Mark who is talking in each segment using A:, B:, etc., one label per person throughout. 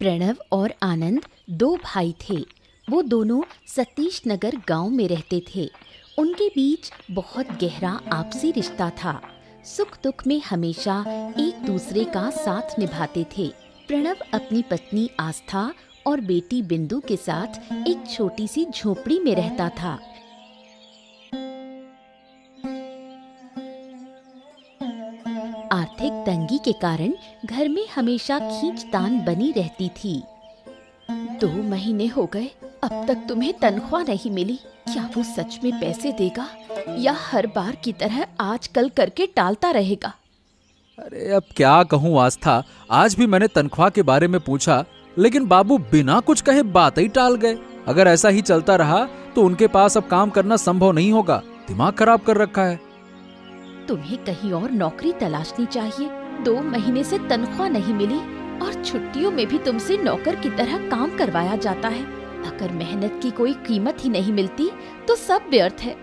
A: प्रणव और आनंद दो भाई थे। वो दोनों सतीश नगर गांव में रहते थे। उनके बीच बहुत गहरा आपसी रिश्ता था। सुख दुख में हमेशा एक दूसरे का साथ निभाते थे। प्रणव अपनी पत्नी आस्था और बेटी बिंदु के साथ एक छोटी सी झोपड़ी में रहता था। आर्थिक तंगी के कारण घर में हमेशा खींचतान बनी रहती थी। 2 महीने हो गए, अब तक तुम्हें तनख्वाह नहीं मिली। क्या वो सच में पैसे देगा या हर बार की तरह आज कल करके टालता रहेगा?
B: अरे अब क्या कहूँ आस्था, आज भी मैंने तनख्वाह के बारे में पूछा, लेकिन बाबू बिना कुछ कहे बात ही टाल गए। अगर ऐसा ही चलता रहा तो उनके पास अब काम करना संभव नहीं होगा। दिमाग खराब कर रखा है।
A: तुम्हें कहीं और नौकरी तलाशनी चाहिए। 2 महीने से तनख्वाह नहीं मिली और छुट्टियों में भी तुमसे नौकर की तरह काम करवाया जाता है। अगर मेहनत की कोई कीमत ही नहीं मिलती तो सब व्यर्थ है।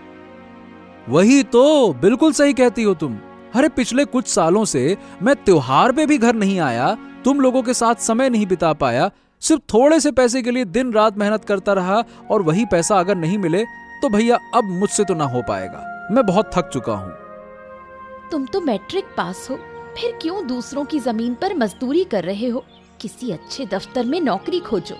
B: वही तो, बिल्कुल सही कहती हो तुम। अरे पिछले कुछ सालों से मैं त्योहार पे भी घर नहीं आया, तुम लोगों के साथ समय नहीं बिता पाया, सिर्फ थोड़े से पैसे के लिए दिन रात मेहनत करता रहा, और वही पैसा अगर नहीं मिले तो भैया अब मुझसे तो ना हो पाएगा। मैं बहुत थक चुका हूँ।
A: तुम तो मैट्रिक पास हो, फिर क्यों दूसरों की जमीन पर मजदूरी कर रहे हो? किसी अच्छे दफ्तर में नौकरी खोजो।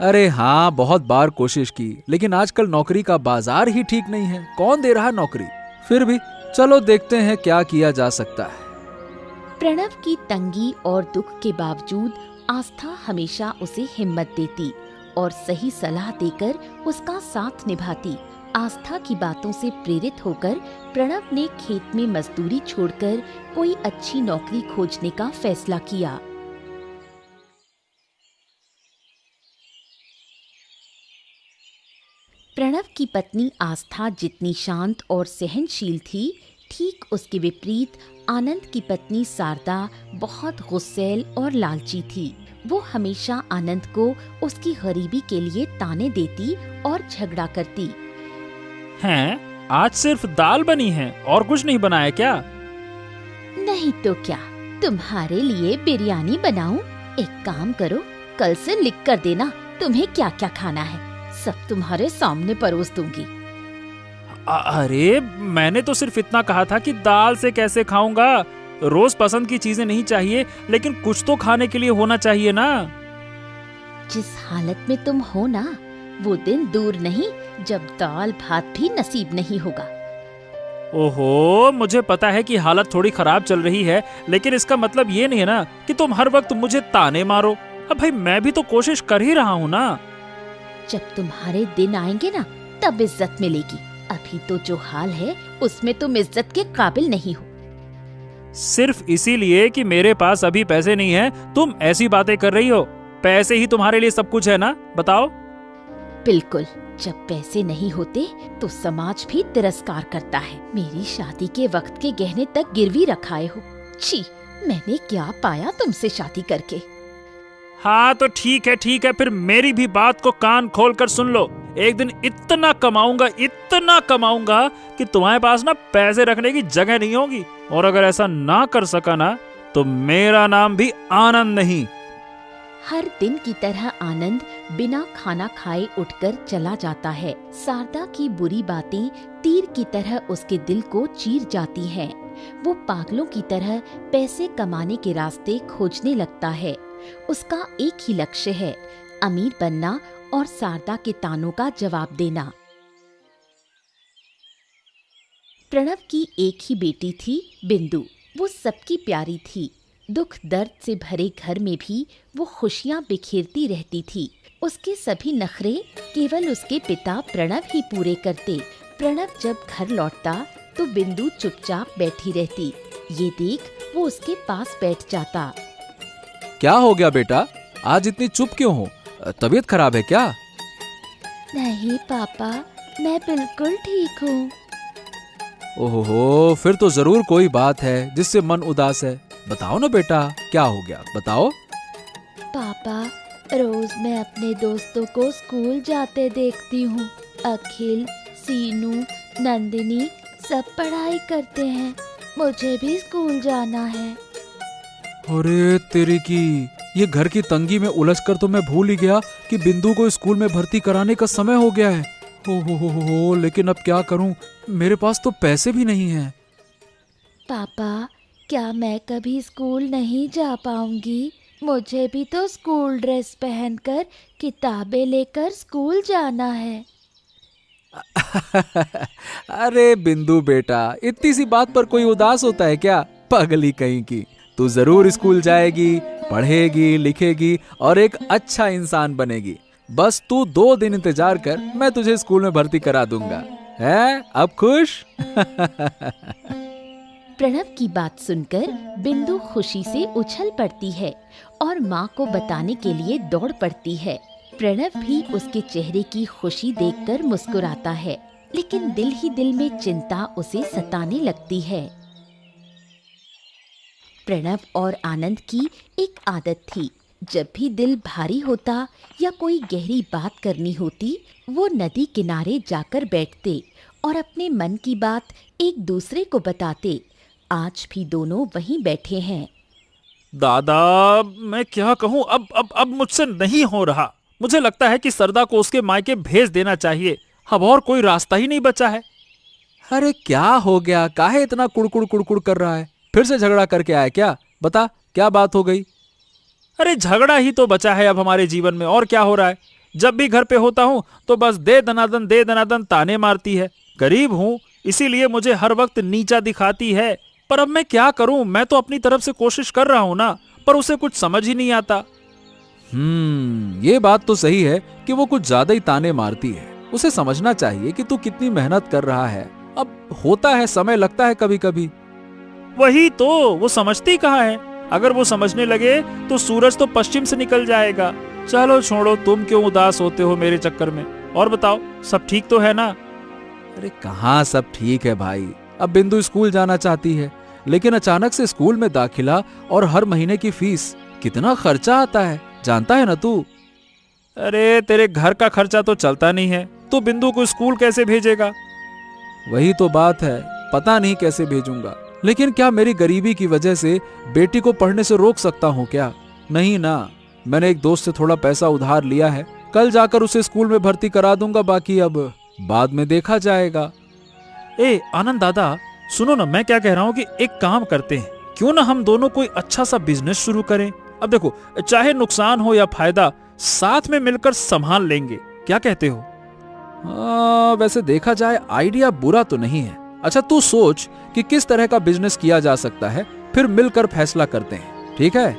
B: अरे हाँ, बहुत बार कोशिश की, लेकिन आजकल नौकरी का बाजार ही ठीक नहीं है। कौन दे रहा नौकरी? फिर भी चलो देखते हैं क्या किया जा सकता है।
A: प्रणव की तंगी और दुख के बावजूद आस्था हमेशा उसे हिम्मत देती और सही सलाह देकर उसका साथ निभाती। आस्था की बातों से प्रेरित होकर प्रणव ने खेत में मजदूरी छोड़कर कोई अच्छी नौकरी खोजने का फैसला किया। प्रणव की पत्नी आस्था जितनी शांत और सहनशील थी, ठीक उसके विपरीत आनंद की पत्नी शारदा बहुत गुस्सैल और लालची थी। वो हमेशा आनंद को उसकी गरीबी के लिए ताने देती और झगड़ा करती।
C: हैं? आज सिर्फ दाल बनी है और कुछ नहीं बनाया क्या?
A: नहीं तो क्या, तुम्हारे लिए बिरयानी बनाऊं? एक काम करो, कल से लिख कर देना तुम्हें क्या क्या खाना है, सब तुम्हारे सामने परोस दूंगी।
C: अरे मैंने तो सिर्फ इतना कहा था कि दाल से कैसे खाऊंगा। रोज पसंद की चीजें नहीं चाहिए, लेकिन कुछ तो खाने के लिए होना चाहिए ना।
A: जिस हालत में तुम हो ना, वो दिन दूर नहीं जब दाल भात भी नसीब नहीं होगा।
C: ओहो, मुझे पता है कि हालत थोड़ी खराब चल रही है, लेकिन इसका मतलब ये नहीं है ना कि तुम हर वक्त मुझे ताने मारो। अब भाई मैं भी तो कोशिश कर ही रहा हूँ ना।
A: जब तुम्हारे दिन आएंगे ना, तब इज्जत मिलेगी। अभी तो जो हाल है उसमें तुम इज्जत के काबिल नहीं हो।
C: सिर्फ इसीलिए कि मेरे पास अभी पैसे नहीं है तुम ऐसी बातें कर रही हो? पैसे ही तुम्हारे लिए सब कुछ है ना? बताओ।
A: बिल्कुल, जब पैसे नहीं होते तो समाज भी तिरस्कार करता है। मेरी शादी के वक्त के गहने तक गिरवी रखाए हो। छी, मैंने क्या पाया तुमसे शादी करके?
C: हाँ तो ठीक है, फिर मेरी भी बात को कान खोल कर सुन लो। एक दिन इतना कमाऊंगा कि तुम्हारे पास ना पैसे रखने की जगह नहीं होगी। और अगर ऐसा ना कर सका ना तो मेरा नाम भी आनंद नहीं।
A: हर दिन की तरह आनंद बिना खाना खाए उठकर चला जाता है। शारदा की बुरी बातें तीर की तरह उसके दिल को चीर जाती हैं। वो पागलों की तरह पैसे कमाने के रास्ते खोजने लगता है। उसका एक ही लक्ष्य है, अमीर बनना और शारदा के तानों का जवाब देना। प्रणव की एक ही बेटी थी, बिंदु। वो सबकी प्यारी थी। दुख दर्द से भरे घर में भी वो खुशियां बिखेरती रहती थी। उसके सभी नखरे केवल उसके पिता प्रणव ही पूरे करते। प्रणव जब घर लौटता तो बिंदु चुपचाप बैठी रहती। ये देख वो उसके पास बैठ जाता।
B: क्या हो गया बेटा, आज इतनी चुप क्यों हो? तबीयत खराब है क्या?
A: नहीं पापा, मैं बिल्कुल ठीक हूँ।
B: ओहो, फिर तो जरूर कोई बात है जिससे मन उदास है। बताओ ना बेटा, क्या हो गया, बताओ।
A: पापा, रोज मैं अपने दोस्तों को स्कूल जाते देखती हूँ। अखिल, सीनू, नंदिनी सब पढ़ाई करते हैं। मुझे भी स्कूल जाना है।
B: अरे तेरी की, ये घर की तंगी में उलझकर तो मैं भूल ही गया कि बिंदु को स्कूल में भर्ती कराने का समय हो गया है। हो, लेकिन अब क्या करूं? मेरे पास तो पैसे भी नहीं हैं।
A: पापा, क्या मैं कभी स्कूल नहीं जा पाऊंगी? मुझे भी तो स्कूल ड्रेस पहनकर किताबें लेकर स्कूल जाना है।
B: अरे बिंदु बेटा, इतनी सी बात पर कोई उदास होता है क्या? पगली कहीं की। तू जरूर स्कूल जाएगी, पढ़ेगी, लिखेगी और एक अच्छा इंसान बनेगी। बस तू 2 दिन इंतजार कर, मैं तुझे स्कूल में भर्ती करा दूंगा। है अब खुश?
A: प्रणव की बात सुनकर बिंदु खुशी से उछल पड़ती है और माँ को बताने के लिए दौड़ पड़ती है। प्रणव भी उसके चेहरे की खुशी देखकर मुस्कुराता है, लेकिन दिल ही दिल में चिंता उसे सताने लगती है। प्रणव और आनंद की एक आदत थी, जब भी दिल भारी होता या कोई गहरी बात करनी होती, वो नदी किनारे जाकर बैठते और अपने मन की बात एक दूसरे को बताते। आज भी दोनों वहीं बैठे हैं।
C: दादा, मैं क्या कहूँ, अब मुझसे नहीं हो रहा। मुझे लगता है कि सरदा को उसके मायके भेज देना चाहिए। अब और कोई रास्ता ही नहीं बचा है।
B: अरे क्या हो गया? काहे इतना कुड़कुड़ कर रहा है? फिर से झगड़ा करके आया क्या? बता, क्या बात हो गई?
C: अरे झगड़ा ही तो बचा है अब हमारे जीवन में, और क्या हो रहा है? जब भी घर पे होता हूँ तो बस दे दनादन ताने मारती है। गरीब हूँ, इसीलिए मुझे हर वक्त नीचा दिखाती है। पर अब मैं क्या करूँ? मैं तो अपनी तरफ से कोशिश कर रहा हूँ ना, पर उसे कुछ समझ ही नहीं आता।
B: ये बात तो सही है कि वो कुछ ज्यादा ही ताने मारती है। उसे समझना चाहिए कि तू कितनी मेहनत कर रहा है। अब होता है, समय लगता है कभी कभी।
C: वही तो, वो समझती कहाँ है? अगर वो समझने लगे तो सूरज तो पश्चिम से निकल जाएगा। चलो छोड़ो, तुम क्यों उदास होते हो मेरे चक्कर में? और बताओ, सब ठीक तो है ना?
B: अरे कहाँ सब ठीक है भाई। अब बिंदु स्कूल जाना चाहती है, लेकिन अचानक से स्कूल में दाखिला और हर महीने की फीस, कितना खर्चा आता है, जानता है ना तू?
C: अरे तेरे घर का खर्चा तो चलता नहीं है, तो बिंदु को स्कूल कैसे भेजेगा?
B: वही तो बात है, पता नहीं कैसे भेजूंगा। लेकिन क्या मेरी गरीबी की वजह से बेटी को पढ़ने से रोक सकता हूँ क्या? नहीं ना। मैंने एक दोस्त से थोड़ा पैसा उधार लिया है, कल जाकर उसे स्कूल में भर्ती करा दूंगा। बाकी अब बाद में देखा जाएगा।
C: ए आनंद दादा, सुनो ना, मैं क्या कह रहा हूँ कि एक काम करते हैं, क्यों ना हम दोनों कोई अच्छा सा बिजनेस शुरू करें। अब देखो, चाहे नुकसान हो या फायदा, साथ में मिलकर संभाल लेंगे। क्या कहते हो?
B: वैसे देखा जाए आइडिया बुरा तो नहीं है। अच्छा तू सोच कि किस तरह का बिजनेस किया जा सकता है, फिर मिलकर फैसला करते हैं, ठीक है?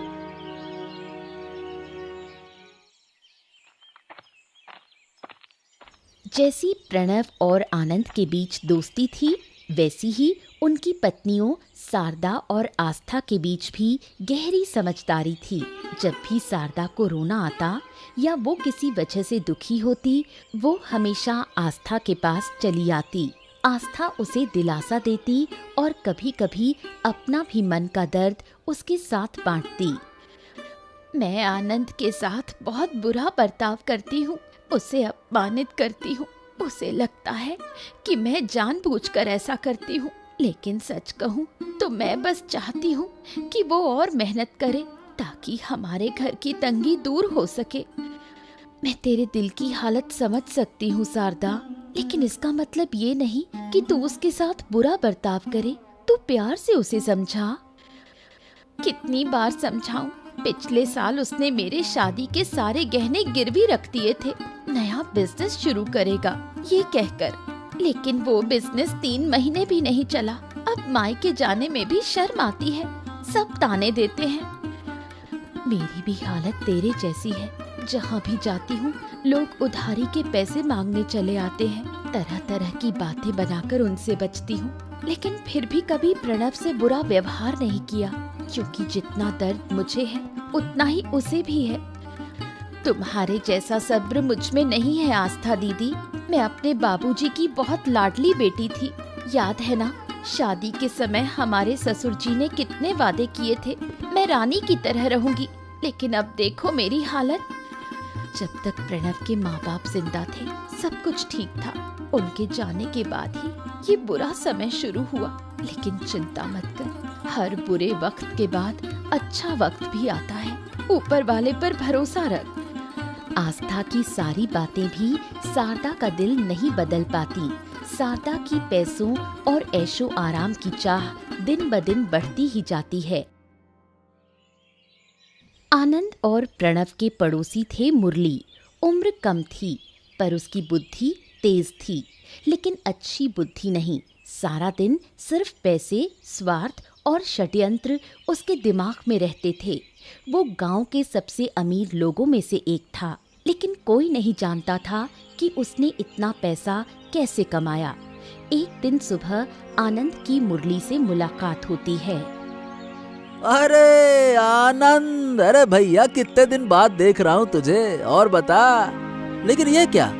A: जैसी प्रणव और आनंद के बीच दोस्ती थी, वैसी ही उनकी पत्नियों शारदा और आस्था के बीच भी गहरी समझदारी थी। जब भी शारदा को रोना आता या वो किसी वजह से दुखी होती, वो हमेशा आस्था के पास चली आती। आस्था उसे दिलासा देती और कभी कभी अपना भी मन का दर्द उसके साथ बांटती। मैं आनंद के साथ बहुत बुरा बर्ताव करती हूँ, उसे अपमानित करती हूँ। उसे लगता है कि मैं जानबूझकर ऐसा करती हूँ, लेकिन सच कहूँ तो मैं बस चाहती हूँ कि वो और मेहनत करे ताकि हमारे घर की तंगी दूर हो सके। मैं तेरे दिल की हालत समझ सकती हूँ शारदा, लेकिन इसका मतलब ये नहीं कि तू उसके साथ बुरा बर्ताव करे। तू प्यार से उसे समझा। कितनी बार समझाऊं? पिछले साल उसने मेरे शादी के सारे गहने गिरवी रख दिए थे, नया बिजनेस शुरू करेगा ये कहकर, लेकिन वो बिजनेस 3 महीने भी नहीं चला। अब मायके जाने में भी शर्म आती है, सब ताने देते हैं। मेरी भी हालत तेरे जैसी है, जहाँ भी जाती हूँ लोग उधारी के पैसे मांगने चले आते हैं। तरह तरह की बातें बनाकर उनसे बचती हूँ, लेकिन फिर भी कभी प्रणव से बुरा व्यवहार नहीं किया, क्योंकि जितना दर्द मुझे है उतना ही उसे भी है। तुम्हारे जैसा सब्र मुझ में नहीं है आस्था दीदी। मैं अपने बाबूजी की बहुत लाडली बेटी थी, याद है ना? शादी के समय हमारे ससुर जी ने कितने वादे किए थे, मैं रानी की तरह रहूंगी, लेकिन अब देखो मेरी हालत। जब तक प्रणव के माँ बाप जिंदा थे सब कुछ ठीक था, उनके जाने के बाद ही ये बुरा समय शुरू हुआ। लेकिन चिंता मत कर, हर बुरे वक्त के बाद अच्छा वक्त भी आता है। ऊपर वाले पर भरोसा रख। आस्था की सारी बातें भी शारदा का दिल नहीं बदल पाती। शारदा की पैसों और ऐशो आराम की चाह दिन ब दिन बढ़ती ही जाती है। आनंद और प्रणव के पड़ोसी थे मुरली। उम्र कम थी पर उसकी बुद्धि तेज थी, लेकिन अच्छी बुद्धि नहीं। सारा दिन सिर्फ पैसे, स्वार्थ और षड्यंत्र उसके दिमाग में रहते थे। वो गांव के सबसे अमीर लोगों में से एक था, लेकिन कोई नहीं जानता था कि उसने इतना पैसा कैसे कमाया। एक दिन सुबह आनंद की मुरली से मुलाकात होती है।
B: अरे आनंद, अरे भैया कितने दिन बाद देख रहा हूँ तुझे। और बता, लेकिन ये क्या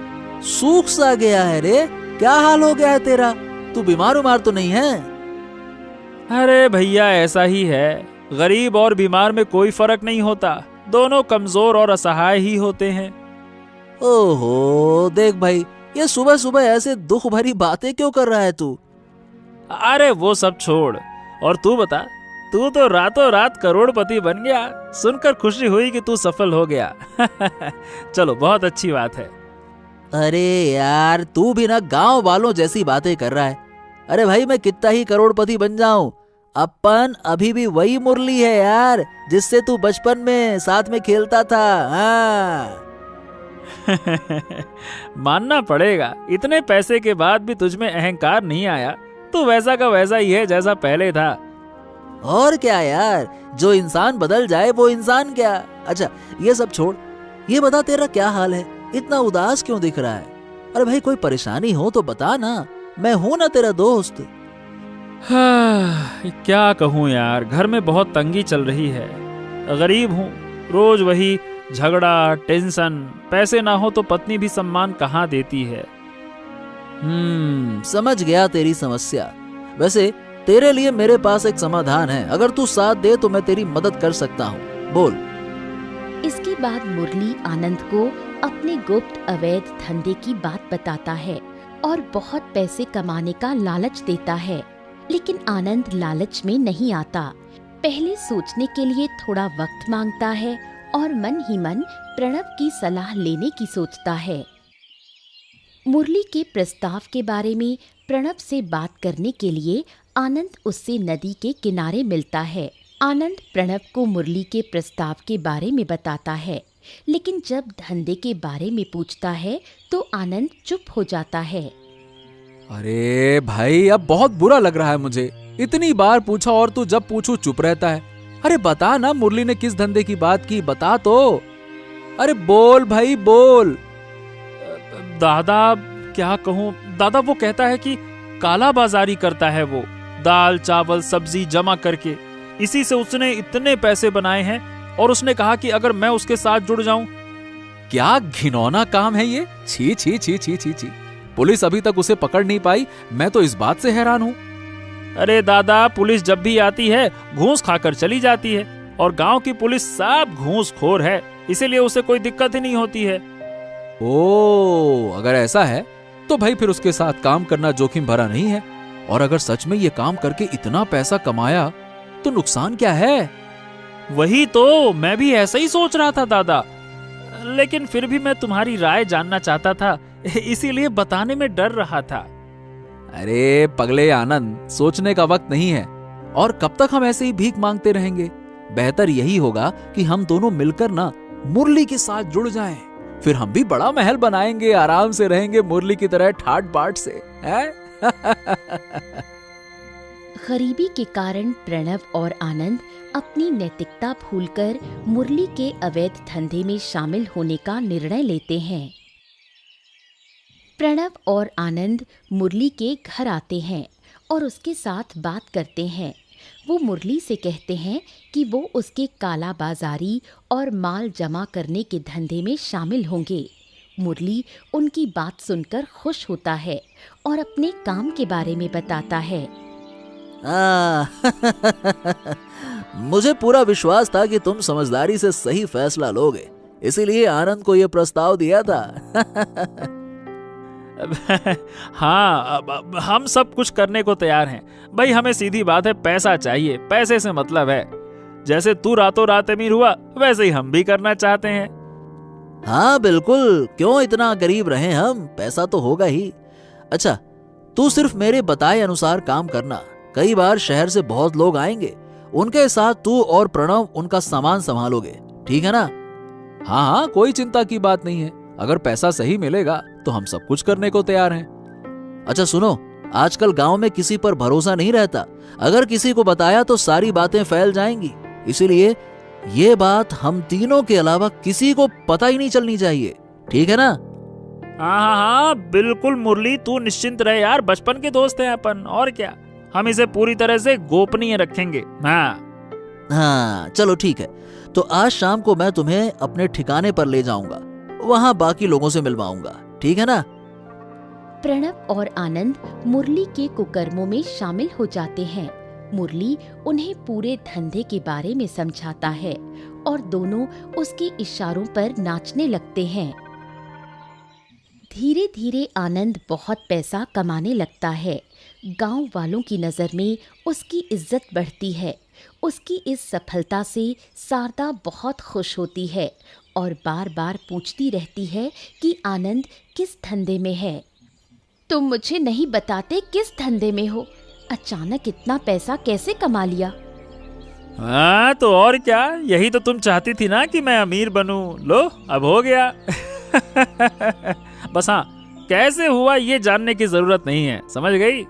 B: सूख सा गया है रे? क्या हाल हो गया है तेरा? तू बीमार उमार तो नहीं है?
C: अरे भैया ऐसा ही है, गरीब और बीमार में कोई फर्क नहीं होता, दोनों कमजोर और असहाय ही होते हैं।
B: ओहो देख भाई, ये सुबह सुबह ऐसे दुख भरी बातें क्यों कर रहा है तू?
C: अरे वो सब छोड़, और तू बता, तू तो रातों रात करोड़पति बन गया। सुनकर खुशी हुई कि तू सफल हो गया। चलो बहुत अच्छी बात है।
B: अरे यार तू भी ना गांव वालों जैसी बातें कर रहा है। अरे भाई मैं कितना ही करोड़पति बन जाऊं, अपन अभी भी वही मुरली है यार, जिससे तू बचपन में साथ में खेलता था। हाँ।
C: मानना पड़ेगा, इतने पैसे के बाद भी तुझमें अहंकार नहीं आया। तू वैसा का वैसा ही है जैसा पहले था।
B: और क्या यार, जो इंसान बदल जाए वो इंसान क्या। अच्छा ये सब छोड़, ये बता तेरा क्या हाल है? इतना उदास क्यों दिख रहा है? अरे भाई कोई परेशानी हो तो बता ना, मैं हूं ना तेरा दोस्त।
C: क्या कहूँ यार, घर में बहुत तंगी चल रही है। गरीब हूँ, रोज वही झगड़ा, टेंशन। पैसे ना हो तो पत्नी भी सम्मान कहाँ देती है।
B: समझ गया तेरी समस्या। वैसे तेरे लिए मेरे पास एक समाधान है, अगर तू साथ दे तो मैं तेरी मदद कर सकता हूँ। बोल।
A: इसके बाद मुरली आनंद को अपने गुप्त अवैध धंधे की बात बताता है और बहुत पैसे कमाने का लालच देता है। लेकिन आनंद लालच में नहीं आता। पहले सोचने के लिए थोड़ा वक्त मांगता है और मन ही मन प्रणव की सलाह लेने की सोचता है। मुरली के प्रस्ताव के बारे में प्रणव से बात करने के लिए आनंद उससे नदी के किनारे मिलता है। आनंद प्रणव को मुरली के प्रस्ताव के बारे में बताता है, लेकिन जब धंधे के बारे में पूछता है तो आनंद चुप हो जाता है।
B: अरे भाई अब बहुत बुरा लग रहा है मुझे। इतनी बार पूछा और तू जब पूछूं चुप रहता है। अरे बता ना, मुरली ने किस धंधे की बात की, बता तो। अरे बोल भाई बोल।
C: दादा क्या कहूँ दादा, वो कहता है कि काला बाजारी करता है वो, दाल चावल सब्जी जमा करके। इसी से उसने इतने पैसे बनाए हैं और उसने कहा कि अगर मैं उसके साथ जुड़ जाऊं।
B: क्या घिनौना काम है ये। छी छी छी छी छी छी। पुलिस अभी तक उसे पकड़ नहीं पाई, मैं तो इस बात से हैरान हूँ।
C: अरे दादा, पुलिस जब भी आती है घूस खाकर चली जाती है, और गांव की पुलिस सब घूसखोर है, इसीलिए उसे कोई दिक्कत ही नहीं होती है।
B: ओ, अगर ऐसा है तो भाई फिर उसके साथ काम करना जोखिम भरा नहीं है। और अगर सच में ये काम करके इतना पैसा कमाया तो नुकसान क्या है?
C: वही तो मैं भी ऐसा ही सोच रहा था दादा, लेकिन फिर भी मैं तुम्हारी राय जानना चाहता था, इसीलिए बताने में डर रहा था।
B: अरे पगले आनंद, सोचने का वक्त नहीं है। और कब तक हम ऐसे ही भीख मांगते रहेंगे? बेहतर यही होगा कि हम दोनों मिलकर ना मुरली के साथ जुड़ जाएं। फिर हम भी बड़ा महल बनाएंगे, आराम से रहेंगे मुरली की तरह ठाट बाट से, हैं?
A: गरीबी के कारण प्रणव और आनंद अपनी नैतिकता भूलकर मुरली के अवैध धंधे में शामिल होने का निर्णय लेते हैं। प्रणव और आनंद मुरली के घर आते हैं और उसके साथ बात करते हैं। वो मुरली से कहते हैं कि वो उसके काला बाजारी और माल जमा करने के धंधे में शामिल होंगे। मुरली उनकी बात सुनकर खुश होता है और अपने काम के बारे में बताता है।
B: मुझे पूरा विश्वास था कि तुम समझदारी से सही फैसला लोगे, इसीलिए आनंद को यह प्रस्ताव दिया था।
C: हाँ, हम सब कुछ करने को तैयार हैं भाई। हमें सीधी बात है, पैसा चाहिए, पैसे से मतलब है। जैसे तू रातों रात अमीर हुआ वैसे ही हम भी करना चाहते हैं।
D: हाँ बिल्कुल, क्यों इतना गरीब रहे हम, पैसा तो होगा ही। अच्छा, तू सिर्फ मेरे बताए अनुसार काम करना। कई बार शहर से बहुत लोग आएंगे, उनके साथ तू और प्रणव उनका सामान संभालोगे, ठीक है ना?
B: हाँ हाँ, कोई चिंता की बात नहीं है। अगर पैसा सही मिलेगा तो हम सब कुछ करने को तैयार हैं।
D: अच्छा सुनो, आजकल गांव में किसी पर भरोसा नहीं रहता। अगर किसी को बताया तो सारी बातें फैल जाएंगी, इसीलिए ये बात हम तीनों के अलावा किसी को पता ही नहीं चलनी चाहिए, ठीक है ना?
C: हाँ हाँ हाँ बिल्कुल मुरली, तू निश्चिंत रहे यार, बचपन के दोस्त हैं अपन, और क्या। हम इसे पूरी तरह से गोपनीय रखेंगे।
D: हाँ चलो ठीक है, तो आज शाम को मैं तुम्हें अपने ठिकाने पर ले जाऊंगा, वहां बाकी लोगों से मिलवाऊंगा, ठीक है ना?
A: प्रणव और आनंद मुरली के कुकर्मों में शामिल हो जाते हैं। मुरली उन्हें पूरे धंधे के बारे में समझाता है और दोनों उसके इशारों पर नाचने लगते हैं। धीरे धीरे आनंद बहुत पैसा कमाने लगता है। गांव वालों की नज़र में उसकी इज्जत बढ़ती है। उसकी इस सफलता से शारदा बहुत खुश होती है और बार बार पूछती रहती है कि आनंद किस धंधे में है। तुम मुझे नहीं बताते किस धंधे में हो? अचानक इतना पैसा कैसे कमा लिया?
C: हाँ तो और क्या, यही तो तुम चाहती थी ना कि मैं अमीर बनूं। लो अब हो गया। बस हाँ, कैसे हुआ ये जानने की जरूरत नहीं है, समझ गई?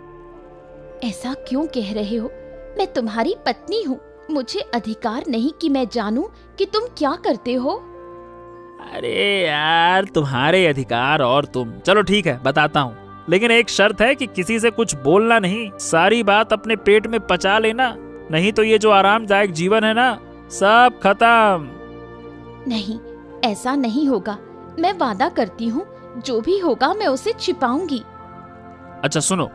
A: ऐसा क्यों कह रहे हो? मैं तुम्हारी पत्नी हूँ, मुझे अधिकार नहीं कि मैं जानूं कि तुम क्या करते हो?
C: अरे यार, तुम्हारे अधिकार और तुम। चलो ठीक है, बताता हूँ, लेकिन एक शर्त है कि किसी से कुछ बोलना नहीं, सारी बात अपने पेट में पचा लेना, नहीं तो ये जो आरामदायक जीवन है ना, सब खत्म।
A: नहीं, ऐसा नहीं होगा। मैं वादा करती हूँ, जो भी होगा मैं उसे छिपाऊंगी।
C: अच्छा सुनो,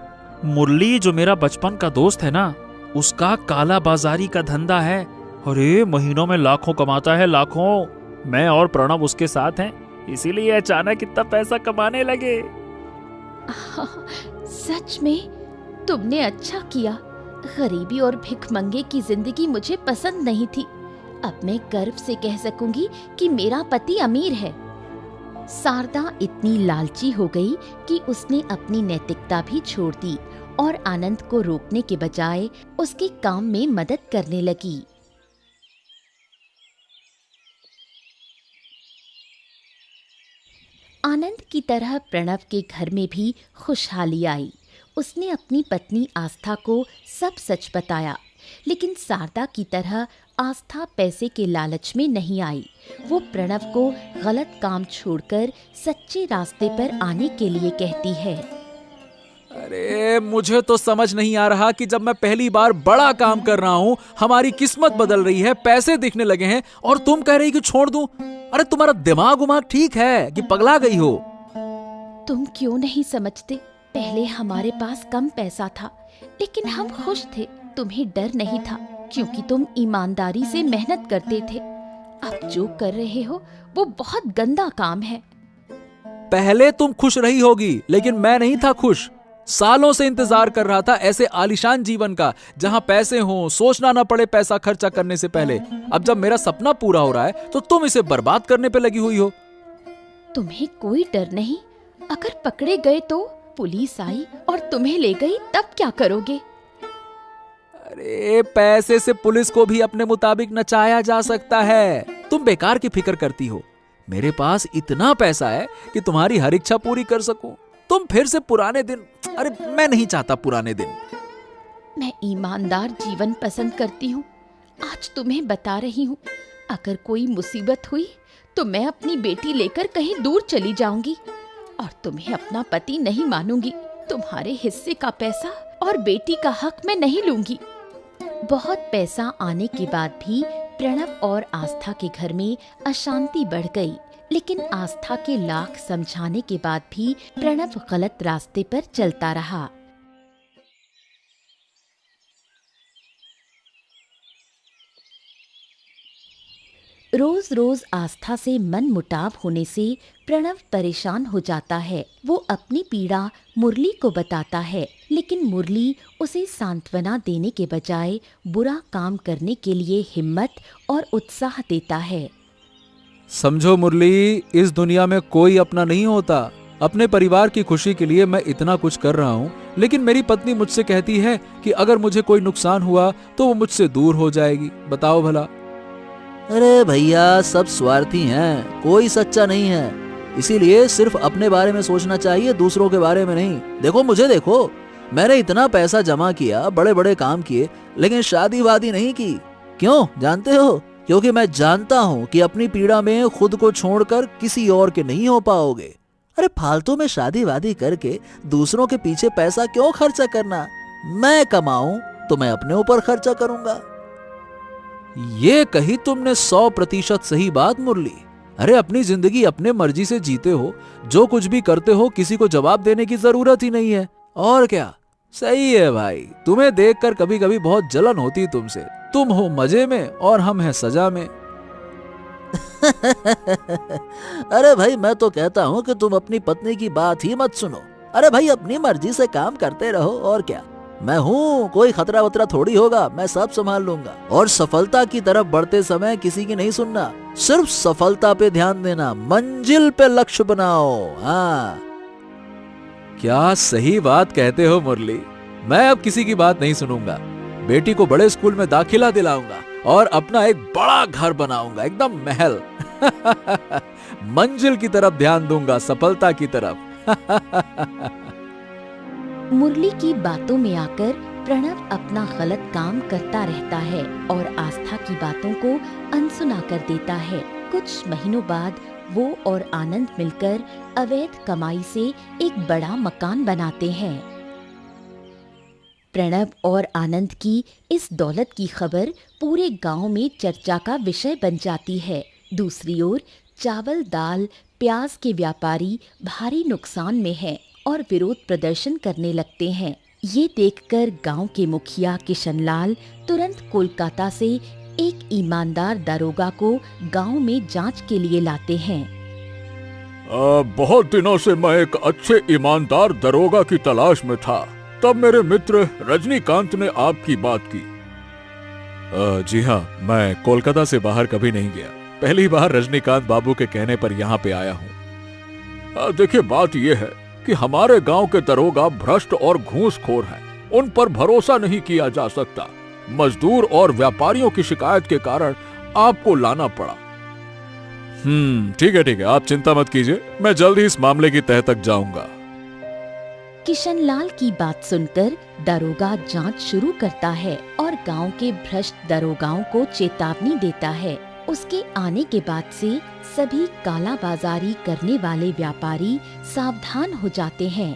C: मुरली जो मेरा बचपन का दोस्त है ना, उसका काला बाजारी का धंधा है। अरे महीनों में लाखों कमाता है, लाखों। मैं और प्रणव उसके साथ हैं, इसीलिए अचानक इतना पैसा कमाने लगे।
A: सच में? तुमने अच्छा किया। गरीबी और भिखमंगे की जिंदगी मुझे पसंद नहीं थी। अब मैं गर्व से कह सकूंगी कि मेरा पति अमीर है। शारदा इतनी लालची हो गई कि उसने अपनी नैतिकता भी छोड़ दी और आनंद को रोकने के बजाय उसके काम में मदद करने लगी। आनंद की तरह प्रणव के घर में भी खुशहाली आई। उसने अपनी पत्नी आस्था को सब सच बताया, लेकिन शारदा की तरह आस्था पैसे के लालच में नहीं आई। वो प्रणव को गलत काम छोड़कर सच्चे रास्ते पर आने के लिए कहती है।
B: अरे मुझे तो समझ नहीं आ रहा कि जब मैं पहली बार बड़ा काम कर रहा हूँ, हमारी किस्मत बदल रही है, पैसे दिखने लगे हैं, और तुम कह रही कि छोड़ दूं। अरे तुम्हारा दिमाग ठीक है कि पगला गई हो?
A: तुम क्यों नहीं समझते? पहले हमारे पास कम पैसा था, लेकिन हम खुश थे। तुम्हें डर नहीं था क्योंकि तुम ईमानदारी से मेहनत करते थे। अब जो कर रहे हो वो बहुत गंदा काम है।
B: पहले तुम खुश रही होगी, लेकिन मैं नहीं था खुश। सालों से इंतजार कर रहा था ऐसे आलीशान जीवन का, जहां पैसे हों, सोचना ना पड़े पैसा खर्चा करने से पहले। अब जब मेरा सपना पूरा हो रहा है तो तुम इसे बर्बाद करने पे लगी हुई हो।
A: तुम्हें कोई डर नहीं? अगर पकड़े गए तो? पुलिस आई और तुम्हें ले गई, तब क्या करोगे?
B: अरे पैसे से पुलिस को भी अपने मुताबिक नचाया जा सकता है। तुम बेकार की फिक्र करती हो। मेरे पास इतना पैसा है कि तुम्हारी हर इच्छा पूरी कर सकूं। तुम फिर से पुराने दिन, अरे मैं नहीं चाहता पुराने दिन।
A: मैं ईमानदार जीवन पसंद करती हूँ। आज तुम्हें बता रही हूँ, अगर कोई मुसीबत हुई तो मैं अपनी बेटी लेकर कहीं दूर चली जाऊंगी और तुम्हें अपना पति नहीं मानूंगी। तुम्हारे हिस्से का पैसा और बेटी का हक मैं नहीं लूंगी। बहुत पैसा आने के बाद भी प्रणव और आस्था के घर में अशांति बढ़ गई, लेकिन आस्था के लाख समझाने के बाद भी प्रणव गलत रास्ते पर चलता रहा। रोज रोज आस्था से मन मुटाव होने से प्रणव परेशान हो जाता है। वो अपनी पीड़ा मुरली को बताता है, लेकिन मुरली उसे सांत्वना देने के बजाय बुरा काम करने के लिए हिम्मत और उत्साह देता है।
B: समझो मुरली, इस दुनिया में कोई अपना नहीं होता। अपने परिवार की खुशी के लिए मैं इतना कुछ कर रहा हूँ, लेकिन मेरी पत्नी मुझसे कहती है कि अगर मुझे कोई नुकसान हुआ तो वो मुझसे दूर हो जाएगी। बताओ भला।
D: अरे भैया, सब स्वार्थी हैं, कोई सच्चा नहीं है। इसीलिए सिर्फ अपने बारे में सोचना चाहिए, दूसरों के बारे में नहीं। देखो मुझे देखो, मैंने इतना पैसा जमा किया, बड़े बड़े काम किए, लेकिन शादी वादी नहीं की। क्यों जानते हो? क्योंकि मैं जानता हूँ कि अपनी पीड़ा में खुद को छोड़कर किसी और के नहीं हो पाओगे। अरे फालतू में शादी वादी करके दूसरों के पीछे पैसा क्यों खर्चा करना? मैं कमाऊं तो मैं अपने ऊपर खर्चा करूंगा।
B: ये कही तुमने 100% सही बात मुरली। अरे अपनी जिंदगी अपने मर्जी से जीते हो, जो कुछ भी करते हो किसी को जवाब देने की जरूरत ही नहीं है। और क्या? सही है भाई, तुम्हें देखकर कभी कभी बहुत जलन होती तुमसे। तुम हो मजे में और हम हैं सजा में।
D: अरे भाई, मैं तो कहता हूँ कि तुम अपनी पत्नी की बात ही मत सुनो। अरे भाई, अपनी मर्जी से काम करते रहो, और क्या। मैं हूँ, कोई खतरा वतरा थोड़ी होगा, मैं सब संभाल लूंगा। और सफलता की तरफ बढ़ते समय किसी की नहीं सुनना, सिर्फ सफलता पे ध्यान देना, मंजिल पे लक्ष्य बनाओ। हाँ,
B: क्या सही बात कहते हो मुरली। मैं अब किसी की बात नहीं सुनूंगा। बेटी को बड़े स्कूल में दाखिला दिलाऊंगा और अपना एक बड़ा घर बनाऊंगा, एकदम महल। मंजिल की तरफ ध्यान दूंगा, सफलता की तरफ।
A: मुरली की बातों में आकर प्रणव अपना गलत काम करता रहता है और आस्था की बातों को अनसुना कर देता है। कुछ महीनों बाद वो और आनंद मिलकर अवैध कमाई से एक बड़ा मकान बनाते हैं। प्रणव और आनंद की इस दौलत की खबर पूरे गांव में चर्चा का विषय बन जाती है। दूसरी ओर चावल, दाल, प्याज के व्यापारी भारी नुकसान में हैं और विरोध प्रदर्शन करने लगते हैं। ये देखकर गांव के मुखिया किशनलाल तुरंत कोलकाता से एक ईमानदार दरोगा को गांव में जांच के लिए लाते हैं।
E: बहुत दिनों से मैं एक अच्छे ईमानदार दरोगा की तलाश में था। तब मेरे मित्र रजनीकांत ने आपकी बात की।
C: जी हाँ, मैं कोलकाता से बाहर कभी नहीं गया। पहली बार रजनीकांत बाबू के कहने पर यहाँ पे आया हूँ।
E: देखिए, बात यह है कि हमारे गांव के दरोगा भ्रष्ट और घूसखोर हैं। उन पर भरोसा नहीं किया जा सकता। मजदूर और व्यापारियों की शिकायत के कारण आपको लाना पड़ा।
C: ठीक है, आप चिंता मत कीजिए, मैं जल्द ही इस मामले की तह तक जाऊंगा।
A: किशनलाल की बात सुनकर दरोगा जांच शुरू करता है और गांव के भ्रष्ट दरोगाओं को चेतावनी देता है। उसके आने के बाद से सभी कालाबाजारी करने वाले व्यापारी सावधान हो जाते हैं।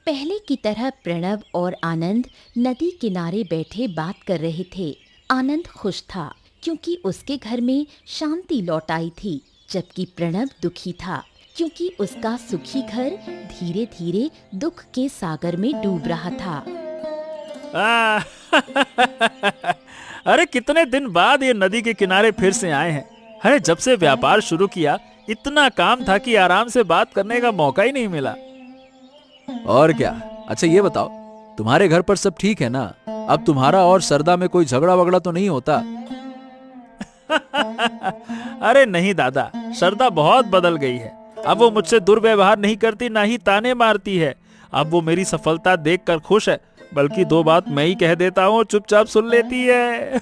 A: पहले की तरह प्रणव और आनंद नदी किनारे बैठे बात कर रहे थे। आनंद खुश था क्योंकि उसके घर में शांति लौट आई थी, जबकि प्रणव दुखी था क्योंकि उसका सुखी घर धीरे धीरे दुख के सागर में डूब रहा था।
C: अरे कितने दिन बाद ये नदी के किनारे फिर से आए हैं। अरे जब से व्यापार शुरू किया इतना काम था कि आराम से बात करने का मौका ही नहीं मिला।
B: और क्या? अच्छा ये बताओ, तुम्हारे घर पर सब ठीक है ना? अब तुम्हारा और सरदा में कोई झगड़ा वगड़ा तो नहीं होता?
C: अरे नहीं दादा, सरदा बहुत बदल गई है। अब वो मुझसे दुर्व्यवहार नहीं करती, ना ही ताने मारती है। अब वो मेरी सफलता देखकर खुश है, बल्कि दो बात मैं ही कह देता हूँ, चुपचाप सुन लेती है।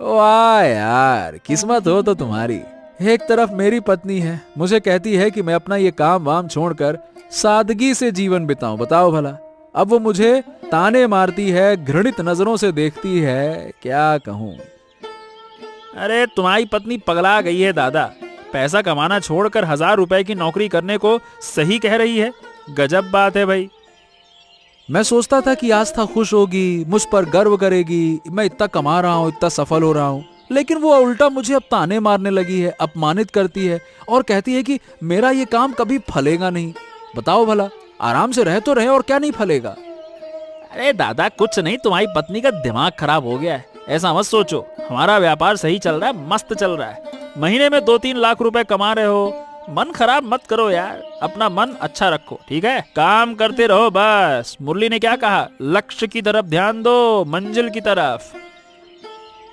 B: वाह यार, किस्मत हो तो तुम्हारी। एक तरफ मेरी पत्नी है, मुझे कहती है कि मैं अपना ये काम वाम छोड़कर सादगी से जीवन बिताऊं। बताओ भला, अब वो मुझे ताने मारती है, घृणित नजरों से देखती है। क्या कहूं?
C: अरे तुम्हारी पत्नी पगला गई है दादा। पैसा कमाना छोड़कर 1000 रुपए की नौकरी करने को सही कह रही है। गजब बात है भाई।
B: मैं सोचता था कि आस्था खुश होगी, मुझ पर गर्व करेगी, मैं इतना कमा रहा हूँ, इतना सफल हो रहा हूँ, लेकिन वो उल्टा मुझे अब ताने मारने लगी है, अपमानित करती है और कहती है कि मेरा ये काम कभी फलेगा नहीं। बताओ भला, आराम से रह तो रहे और क्या नहीं फलेगा?
C: अरे दादा कुछ नहीं, तुम्हारी पत्नी का दिमाग खराब हो गया है। ऐसा मत सोचो, हमारा व्यापार सही चल रहा है, मस्त चल रहा है। महीने में 2-3 लाख रुपए कमा रहे हो। मन खराब मत करो यार, अपना मन अच्छा रखो, ठीक है? काम करते रहो बस। मुरली ने क्या कहा, लक्ष्य की तरफ ध्यान दो, मंजिल की तरफ।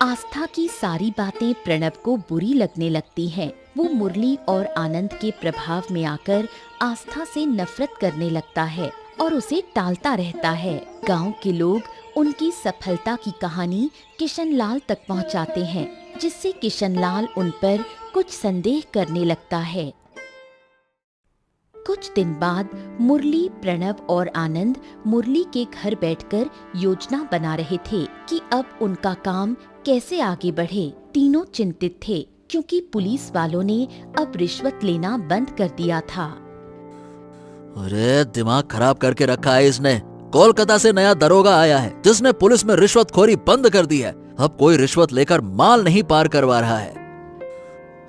A: आस्था की सारी बातें प्रणव को बुरी लगने लगती हैं। वो मुरली और आनंद के प्रभाव में आकर आस्था से नफरत करने लगता है और उसे टालता रहता है। गांव के लोग उनकी सफलता की कहानी किशनलाल तक पहुंचाते हैं, जिससे किशनलाल उन पर कुछ संदेह करने लगता है। कुछ दिन बाद मुरली, प्रणव और आनंद मुरली के घर बैठकर योजना बना रहे थे कि अब उनका काम कैसे आगे बढ़े। तीनों चिंतित थे क्योंकि पुलिस वालों ने अब रिश्वत लेना बंद कर दिया था।
D: अरे दिमाग खराब करके रखा है इसने। कोलकाता से नया दरोगा आया है जिसने पुलिस में रिश्वतखोरी बंद कर दी है। अब कोई रिश्वत लेकर माल नहीं पार करवा रहा है।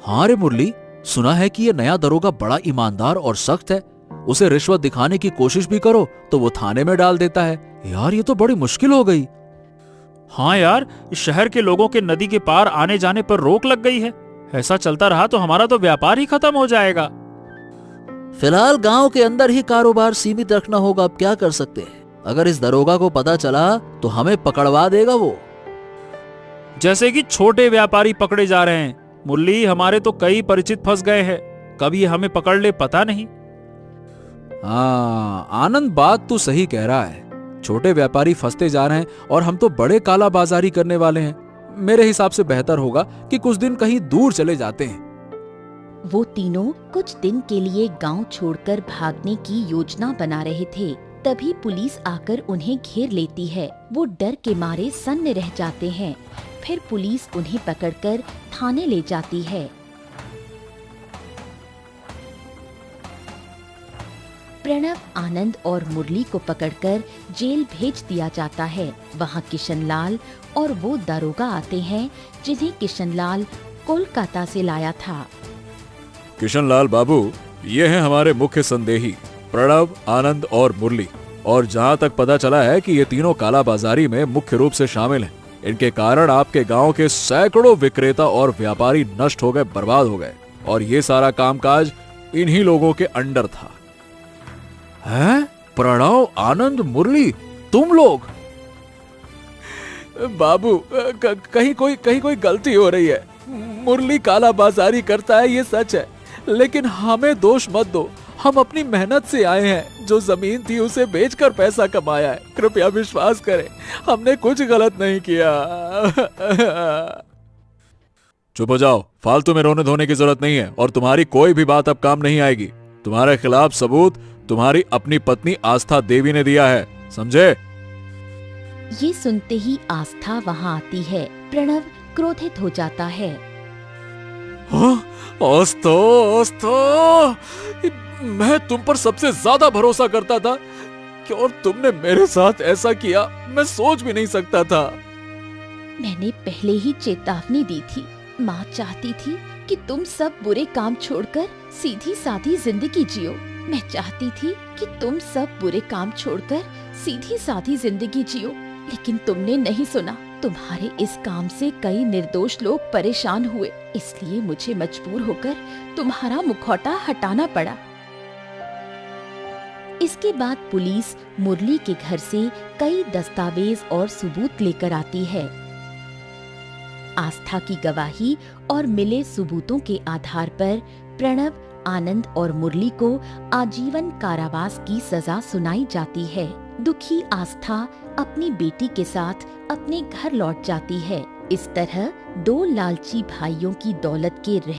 B: हाँ रे मुरली, सुना है कि ये नया दरोगा बड़ा ईमानदार और सख्त है। उसे रिश्वत दिखाने की कोशिश भी करो तो वो थाने में डाल देता है। यार ये तो बड़ी मुश्किल हो गई।
C: हाँ यार, शहर के लोगों के नदी के पार आने जाने पर रोक लग गई है। ऐसा चलता रहा तो हमारा तो व्यापार ही खत्म हो जाएगा।
D: फिलहाल गांव के अंदर ही कारोबार सीमित रखना होगा। अब क्या कर सकते हैं? अगर इस दरोगा को पता चला तो हमें पकड़वा देगा वो।
C: जैसे कि छोटे व्यापारी पकड़े जा रहे हैं। मुरली, हमारे तो कई परिचित फंस गए हैं, कभी हमें पकड़ ले पता नहीं।
B: हाँ आनंद, बात तो सही कह रहा है। छोटे व्यापारी फंसते जा रहे हैं और हम तो बड़े कालाबाजारी करने वाले हैं। मेरे हिसाब से बेहतर होगा कि कुछ दिन कहीं दूर चले जाते हैं।
A: वो तीनों कुछ दिन के लिए गांव छोड़कर भागने की योजना बना रहे थे। तभी पुलिस आकर उन्हें घेर लेती है। वो डर के मारे सन्न रह जाते हैं। फिर पुलिस उन्हें पकड़कर थाने ले जाती है। प्रणव, आनंद और मुरली को पकड़कर जेल भेज दिया जाता है। वहाँ किशनलाल और वो दरोगा आते हैं जिन्हें किशनलाल कोलकाता से लाया था।
E: किशनलाल बाबू, ये हैं हमारे मुख्य संदेही प्रणव, आनंद और मुरली। और जहाँ तक पता चला है कि ये तीनों कालाबाजारी में मुख्य रूप से शामिल हैं। इनके कारण आपके गांव के सैकड़ों विक्रेता और व्यापारी नष्ट हो गए, बर्बाद हो गए। और ये सारा कामकाज इन्हीं लोगों के अंडर था।
B: हैं? प्रणव, आनंद, मुरली, तुम लोग?
E: बाबू, कहीं कोई गलती हो रही है। मुरली कालाबाजारी करता है, ये सच है, लेकिन हमें दोष मत दो। हम अपनी मेहनत से आए हैं। जो जमीन थी उसे बेचकर पैसा कमाया है। कृपया विश्वास करें, हमने कुछ गलत नहीं किया। चुप हो जाओ, फालतू में रोने धोने की जरूरत नहीं है और तुम्हारी कोई भी बात अब काम नहीं आएगी। तुम्हारे खिलाफ सबूत तुम्हारी अपनी पत्नी आस्था देवी ने दिया है, समझे?
A: ये सुनते ही आस्था वहाँ आती है। प्रणव क्रोधित हो जाता है।
E: आस्था, मैं तुम पर सबसे ज्यादा भरोसा करता था और तुमने मेरे साथ ऐसा किया, मैं सोच भी नहीं सकता था।
A: मैंने पहले ही चेतावनी दी थी। माँ चाहती थी कि तुम सब बुरे काम छोड़कर सीधी सादी जिंदगी जियो। मैं चाहती थी कि तुम सब बुरे काम छोड़कर सीधी सादी जिंदगी जियो, लेकिन तुमने नहीं सुना। तुम्हारे इस काम से कई निर्दोष लोग परेशान हुए, इसलिए मुझे मजबूर होकर तुम्हारा मुखौटा हटाना पड़ा। इसके बाद पुलिस मुरली के घर से कई दस्तावेज और सबूत लेकर आती है। आस्था की गवाही और मिले सबूतों के आधार पर प्रणव, आनंद और मुरली को आजीवन कारावास की सजा सुनाई जाती है। दुखी आस्था अपनी बेटी के साथ अपने घर लौट जाती है। इस तरह दो लालची भाइयों की दौलत के